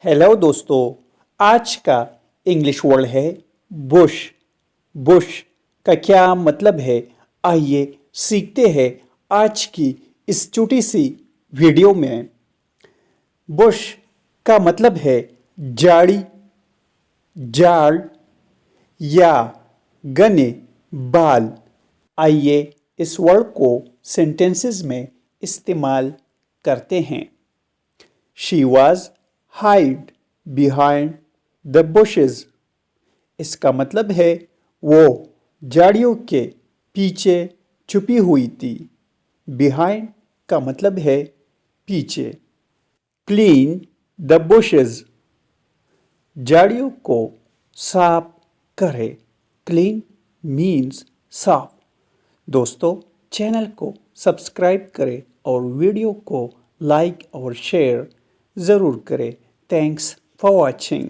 Hello दोस्तों, आज का इंग्लिश वर्ड है बुश। बुश का क्या मतलब है, आइए सीखते हैं आज की इस छोटी सी वीडियो में। बुश का मतलब है झाड़ी, झाड़ या घने बाल। आइए इस वर्ड को सेंटेंसेस में इस्तेमाल करते हैं। She was hid behind the bushes। इसका मतलब है वो झाड़ियों के पीछे छुपी हुई थी। Behind का मतलब है पीछे। Clean the bushes, झाड़ियों को साफ करे। Clean means साफ। दोस्तों, चैनल को सब्सक्राइब करें और वीडियो को लाइक और शेयर ज़रूर करें। Thanks for watching.